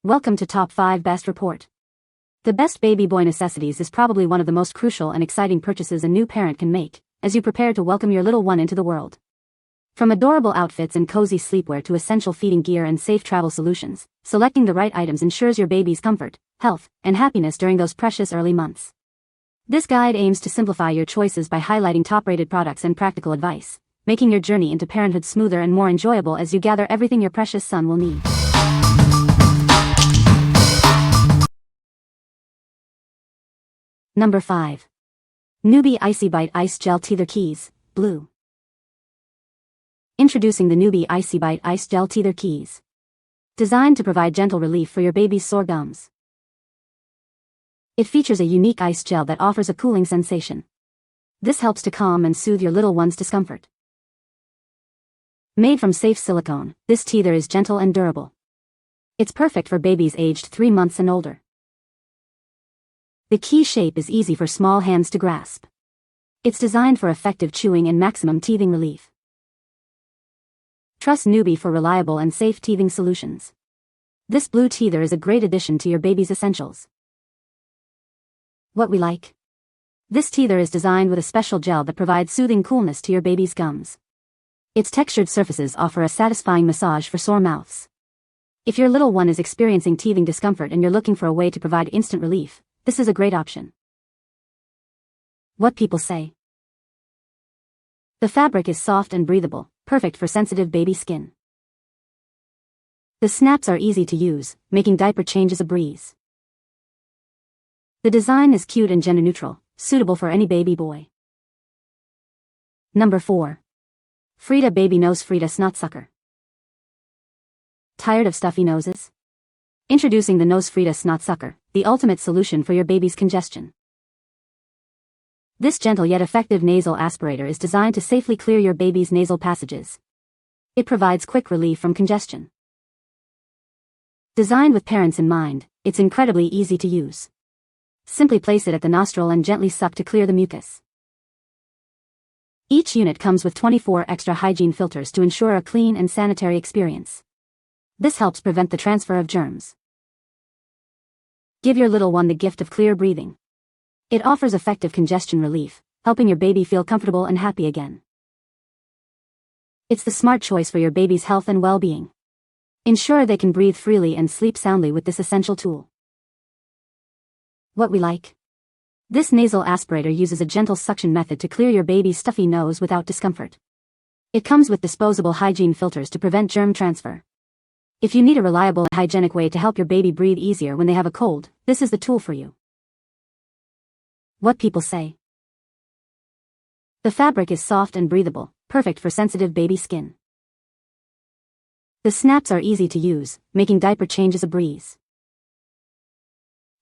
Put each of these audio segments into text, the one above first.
Welcome to Top 5 Best Report. The Best Baby Boy Necessities is probably one of the most crucial and exciting purchases a new parent can make, as you prepare to welcome your little one into the world. From adorable outfits and cozy sleepwear to essential feeding gear and safe travel solutions, selecting the right items ensures your baby's comfort, health, and happiness during those precious early months. This guide aims to simplify your choices by highlighting top-rated products and practical advice, making your journey into parenthood smoother and more enjoyable as you gather everything your precious son will need. Number 5. Nuby IcyBite Ice Gel Teether Keys, Blue. Introducing the Nuby IcyBite Ice Gel Teether Keys. Designed to provide gentle relief for your baby's sore gums. It features a unique ice gel that offers a cooling sensation. This helps to calm and soothe your little one's discomfort. Made from safe silicone, this teether is gentle and durable. It's perfect for babies aged 3 months and older. The key shape is easy for small hands to grasp. It's designed for effective chewing and maximum teething relief. Trust Nuby for reliable and safe teething solutions. This blue teether is a great addition to your baby's essentials. What we like. This teether is designed with a special gel that provides soothing coolness to your baby's gums. Its textured surfaces offer a satisfying massage for sore mouths. If your little one is experiencing teething discomfort and you're looking for a way to provide instant relief, this is a great option. What people say. The fabric is soft and breathable, perfect for sensitive baby skin. The snaps are easy to use, making diaper changes a breeze. The design is cute and gender neutral, suitable for any baby boy. Number 4. Frida Baby NoseFrida SnotSucker. Tired of stuffy noses? Introducing the NoseFrida SnotSucker, the ultimate solution for your baby's congestion. This gentle yet effective nasal aspirator is designed to safely clear your baby's nasal passages. It provides quick relief from congestion. Designed with parents in mind, it's incredibly easy to use. Simply place it at the nostril and gently suck to clear the mucus. Each unit comes with 24 extra hygiene filters to ensure a clean and sanitary experience. This helps prevent the transfer of germs. Give your little one the gift of clear breathing. It offers effective congestion relief, helping your baby feel comfortable and happy again. It's the smart choice for your baby's health and well-being. Ensure they can breathe freely and sleep soundly with this essential tool. What we like. This nasal aspirator uses a gentle suction method to clear your baby's stuffy nose without discomfort. It comes with disposable hygiene filters to prevent germ transfer. If you need a reliable and hygienic way to help your baby breathe easier when they have a cold, this is the tool for you. What people say. The fabric is soft and breathable, perfect for sensitive baby skin. The snaps are easy to use, making diaper changes a breeze.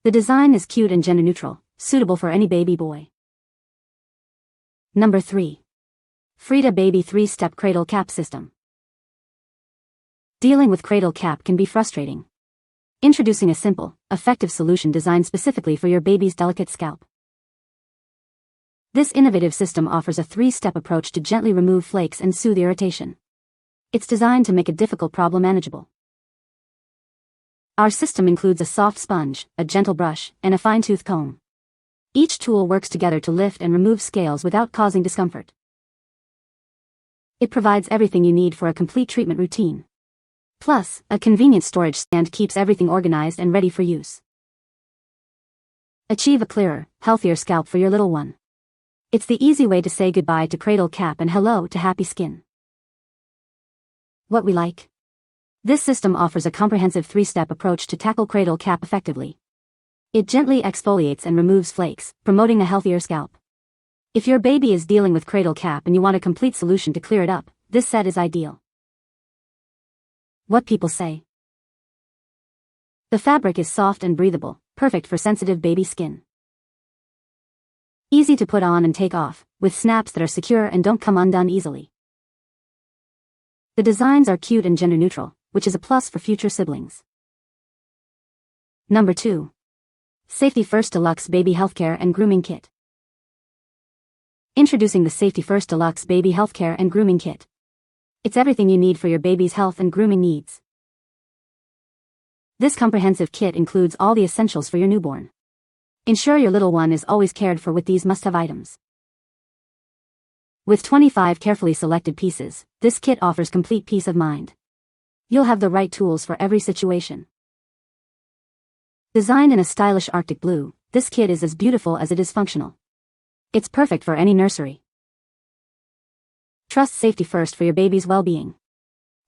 The design is cute and gender neutral, suitable for any baby boy. Number 3. Frida Baby 3-Step Cradle Cap System. Dealing with cradle cap can be frustrating. Introducing a simple, effective solution designed specifically for your baby's delicate scalp. This innovative system offers a 3-step approach to gently remove flakes and soothe irritation. It's designed to make a difficult problem manageable. Our system includes a soft sponge, a gentle brush, and a fine-tooth comb. Each tool works together to lift and remove scales without causing discomfort. It provides everything you need for a complete treatment routine. Plus, a convenient storage stand keeps everything organized and ready for use. Achieve a clearer, healthier scalp for your little one. It's the easy way to say goodbye to cradle cap and hello to happy skin. What we like. This system offers a comprehensive 3-step approach to tackle cradle cap effectively. It gently exfoliates and removes flakes, promoting a healthier scalp. If your baby is dealing with cradle cap and you want a complete solution to clear it up, this set is ideal. What people say. The fabric is soft and breathable, perfect for sensitive baby skin. Easy to put on and take off, with snaps that are secure and don't come undone easily. The designs are cute and gender neutral, which is a plus for future siblings. Number 2. Safety First Deluxe Baby Healthcare and Grooming Kit. Introducing the Safety First Deluxe Baby Healthcare and Grooming Kit. It's everything you need for your baby's health and grooming needs. This comprehensive kit includes all the essentials for your newborn. Ensure your little one is always cared for with these must-have items. With 25 carefully selected pieces, this kit offers complete peace of mind. You'll have the right tools for every situation. Designed in a stylish Arctic blue, this kit is as beautiful as it is functional. It's perfect for any nursery. Trust safety first for your baby's well-being.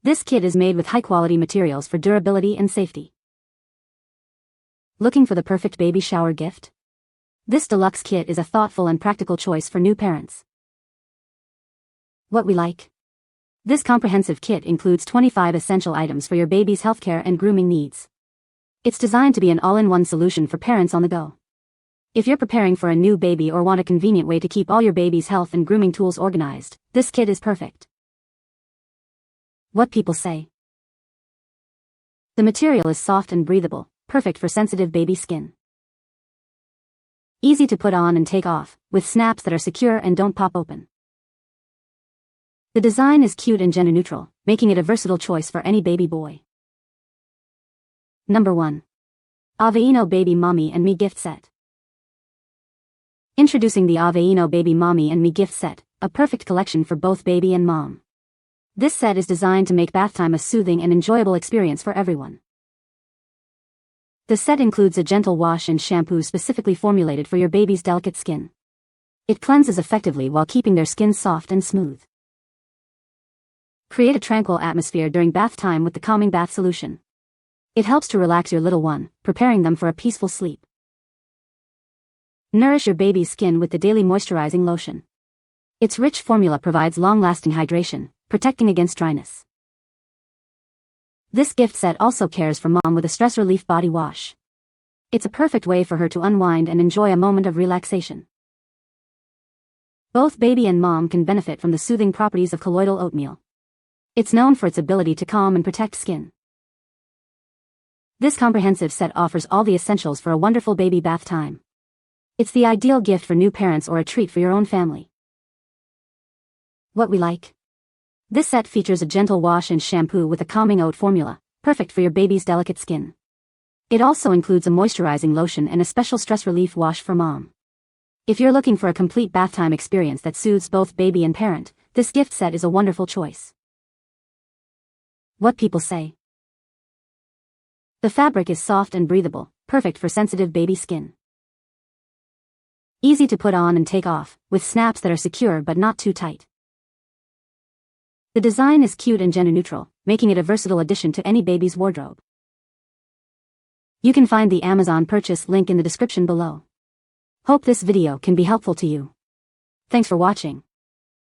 This kit is made with high-quality materials for durability and safety. Looking for the perfect baby shower gift? This deluxe kit is a thoughtful and practical choice for new parents. What we like? This comprehensive kit includes 25 essential items for your baby's healthcare and grooming needs. It's designed to be an all-in-one solution for parents on the go. If you're preparing for a new baby or want a convenient way to keep all your baby's health and grooming tools organized, this kit is perfect. What people say. The material is soft and breathable, perfect for sensitive baby skin. Easy to put on and take off, with snaps that are secure and don't pop open. The design is cute and gender-neutral, making it a versatile choice for any baby boy. Number 1. Aveeno Baby Mommy and Me Gift Set. Introducing the Aveeno Baby Mommy and Me Gift Set, a perfect collection for both baby and mom. This set is designed to make bath time a soothing and enjoyable experience for everyone. The set includes a gentle wash and shampoo specifically formulated for your baby's delicate skin. It cleanses effectively while keeping their skin soft and smooth. Create a tranquil atmosphere during bath time with the calming bath solution. It helps to relax your little one, preparing them for a peaceful sleep. Nourish your baby's skin with the daily moisturizing lotion. Its rich formula provides long-lasting hydration, protecting against dryness. This gift set also cares for mom with a stress relief body wash. It's a perfect way for her to unwind and enjoy a moment of relaxation. Both baby and mom can benefit from the soothing properties of colloidal oatmeal. It's known for its ability to calm and protect skin. This comprehensive set offers all the essentials for a wonderful baby bath time. It's the ideal gift for new parents or a treat for your own family. What we like? This set features a gentle wash and shampoo with a calming oat formula, perfect for your baby's delicate skin. It also includes a moisturizing lotion and a special stress relief wash for mom. If you're looking for a complete bath time experience that soothes both baby and parent, this gift set is a wonderful choice. What people say. The fabric is soft and breathable, perfect for sensitive baby skin. Easy to put on and take off, with snaps that are secure but not too tight. The design is cute and gender-neutral, making it a versatile addition to any baby's wardrobe. You can find the Amazon purchase link in the description below. Hope this video can be helpful to you. Thanks for watching.